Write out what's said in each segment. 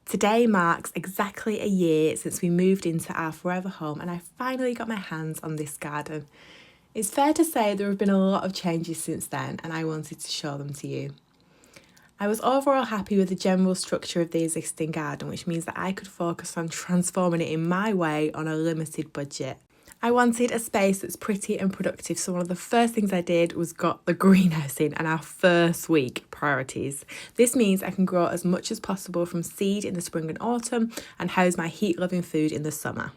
Today marks exactly a year since we moved into our forever home and I finally got my hands on this garden. It's fair to say there have been a lot of changes since then and I wanted to show them to you. I was overall happy with the general structure of the existing garden, which means that I could focus on transforming it in my way on a limited budget. I wanted a space that's pretty and productive, so one of the first things I did was got the greenhouse in and our first week priorities. This means I can grow as much as possible from seed in the spring and autumn and house my heat-loving food in the summer.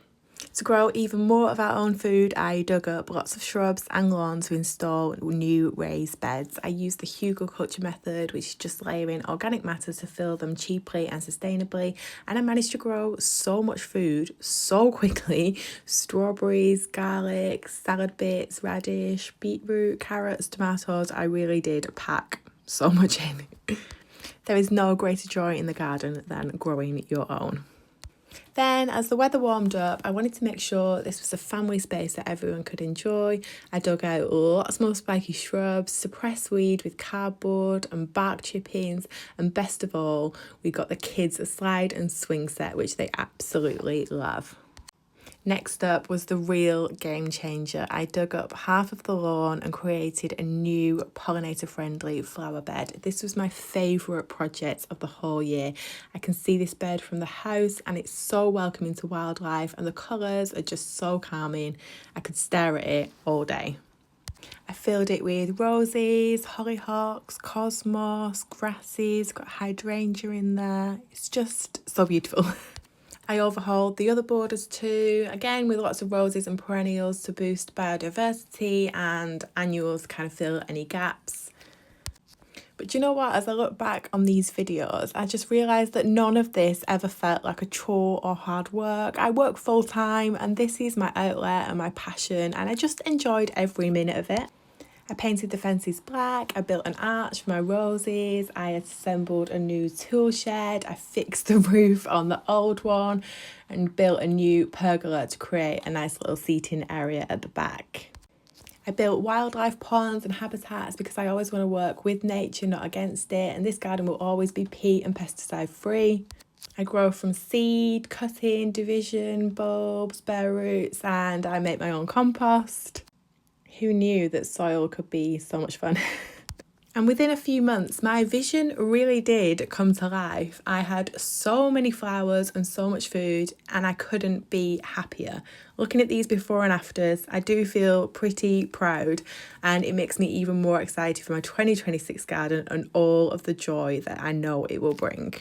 To grow even more of our own food, I dug up lots of shrubs and lawn to install new raised beds. I used the Hügelkultur method, which is just layering organic matter to fill them cheaply and sustainably. And I managed to grow so much food so quickly. Strawberries, garlic, salad bits, radish, beetroot, carrots, tomatoes. I really did pack so much in. There is no greater joy in the garden than growing your own. Then, as the weather warmed up, I wanted to make sure this was a family space that everyone could enjoy. I dug out lots more spiky shrubs, suppressed weed with cardboard and bark chippings, and best of all, we got the kids a slide and swing set, which they absolutely love. Next up was the real game changer. I dug up half of the lawn and created a new pollinator-friendly flower bed. This was my favourite project of the whole year. I can see this bed from the house and it's so welcoming to wildlife and the colours are just so calming. I could stare at it all day. I filled it with roses, hollyhocks, cosmos, grasses, got hydrangea in there. It's just so beautiful. I overhauled the other borders too, again with lots of roses and perennials to boost biodiversity and annuals to kind of fill any gaps. But you know what, as I look back on these videos, I just realised that none of this ever felt like a chore or hard work. I work full time and this is my outlet and my passion and I just enjoyed every minute of it. I painted the fences black, I built an arch for my roses, I assembled a new tool shed, I fixed the roof on the old one and built a new pergola to create a nice little seating area at the back. I built wildlife ponds and habitats because I always want to work with nature, not against it, and this garden will always be peat and pesticide free. I grow from seed, cutting, division, bulbs, bare roots, and I make my own compost. Who knew that soil could be so much fun? And within a few months, my vision really did come to life. I had so many flowers and so much food and I couldn't be happier. Looking at these before and afters, I do feel pretty proud and it makes me even more excited for my 2026 garden and all of the joy that I know it will bring.